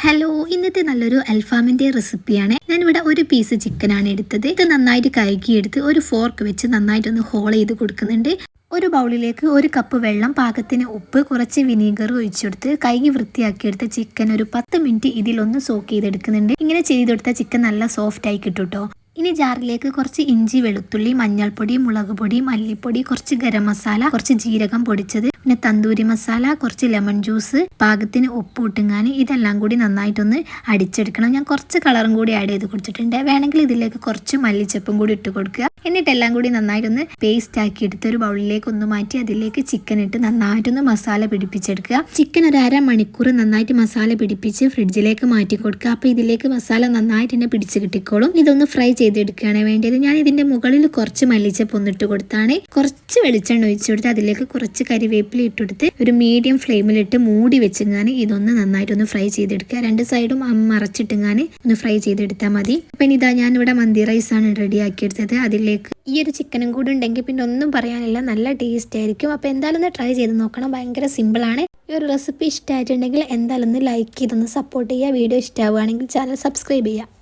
Hello, ഇന്നത്തെ നല്ലൊരു അൽഫാമിന്റെ റെസിപ്പിയാണ്. ഞാനിവിടെ ഒരു പീസ് ചിക്കനാണ് എടുത്തത്. ഇത് നന്നായിട്ട് കഴുകിയെടുത്ത് ഒരു ഫോർക്ക് വെച്ച് നന്നായിട്ടൊന്ന് ഹോൾ ചെയ്ത് കൊടുക്കുന്നുണ്ട്. ഒരു ബൗളിലേക്ക് 1 കപ്പ് വെള്ളം, പാകത്തിന് ഉപ്പ്, കുറച്ച് വിനീഗർ ഒഴിച്ചെടുത്ത് കഴുകി വൃത്തിയാക്കിയെടുത്ത ചിക്കൻ ഒരു 10 മിനിറ്റ് ഇതിലൊന്ന് സോക്ക് ചെയ്തെടുക്കുന്നുണ്ട്. ഇങ്ങനെ ചെയ്തെടുത്ത ചിക്കൻ നല്ല സോഫ്റ്റ് ആയി കിട്ടും കേട്ടോ. ഇനി ജാറിലേക്ക് കുറച്ച് ഇഞ്ചി, വെളുത്തുള്ളി, മഞ്ഞൾപ്പൊടി, മുളക് പൊടി, മല്ലിപ്പൊടി, കുറച്ച് ഗരം മസാല, കുറച്ച് ജീരകം പൊടിച്ചത്, പിന്നെ തന്തൂരി മസാല, കുറച്ച് ലെമൺ ജ്യൂസ്, പാകത്തിന് ഉപ്പ് ഇട്ടുങ്ങാൻ ഇതെല്ലാം കൂടി നന്നായിട്ടൊന്ന് അടിച്ചെടുക്കണം. ഞാൻ കുറച്ച് കളറും കൂടി ആഡ് ചെയ്ത് കൊടുത്തിട്ടുണ്ട്. വേണമെങ്കിൽ ഇതിലേക്ക് കുറച്ച് മല്ലിച്ചപ്പും കൂടി ഇട്ട് കൊടുക്കുക. എന്നിട്ട് എല്ലാം കൂടി നന്നായിട്ടൊന്ന് പേസ്റ്റ് ആക്കി എടുത്ത് ഒരു ബൗളിലേക്ക് ഒന്ന് മാറ്റി അതിലേക്ക് ചിക്കൻ ഇട്ട് നന്നായിട്ടൊന്ന് മസാല പിടിപ്പിച്ചെടുക്കുക. ചിക്കൻ ഒരു 1/2 മണിക്കൂർ നന്നായിട്ട് മസാല പിടിപ്പിച്ച് ഫ്രിഡ്ജിലേക്ക് മാറ്റി കൊടുക്കുക. അപ്പോൾ ഇതിലേക്ക് മസാല നന്നായിട്ട് തന്നെ പിടിച്ച് കിട്ടിക്കോളും. ഇതൊന്ന് ഫ്രൈ ചെയ്തെടുക്കുകയാണ് വേണ്ടത്. ഞാൻ ഇതിന്റെ മുകളിൽ കുറച്ച് മല്ലിച്ചപ്പ് ഒന്നിട്ട് കൊടുത്താണ്. കുറച്ച് വെളിച്ചെണ്ണ ഒഴിച്ചു കൊടുത്ത് അതിലേക്ക് കുറച്ച് കരിവേപ്പില ഇട്ടെടുത്ത് ഒരു മീഡിയം ഫ്ലെയിമിലിട്ട് മൂടി വെച്ചിങ്ങാൻ ഇതൊന്ന് നന്നായിട്ടൊന്ന് ഫ്രൈ ചെയ്തെടുക്കുക. 2 സൈഡും മറച്ചിട്ടിങ്ങാൻ ഒന്ന് ഫ്രൈ ചെയ്തെടുത്താൽ മതി. അപ്പം ഇതാ ഞാനിവിടെ മന്തി റൈസാണ് റെഡിയാക്കിയെടുത്തത്. അതിലേക്ക് ഈ ഒരു ചിക്കനും കൂടി ഉണ്ടെങ്കിൽ പിന്നെ ഒന്നും പറയാനില്ല, നല്ല ടേസ്റ്റ് ആയിരിക്കും. അപ്പോൾ എന്തായാലും ഒന്ന് ട്രൈ ചെയ്ത് നോക്കണം. ഭയങ്കര സിമ്പിളാണ്. ഈ ഒരു റെസിപ്പി ഇഷ്ടമായിട്ടുണ്ടെങ്കിൽ എന്തായാലും ഒന്ന് ലൈക്ക് ചെയ്തൊന്ന് സപ്പോർട്ട് ചെയ്യുക. വീഡിയോ ഇഷ്ടമാവുകയാണെങ്കിൽ ചാനൽ സബ്സ്ക്രൈബ് ചെയ്യുക.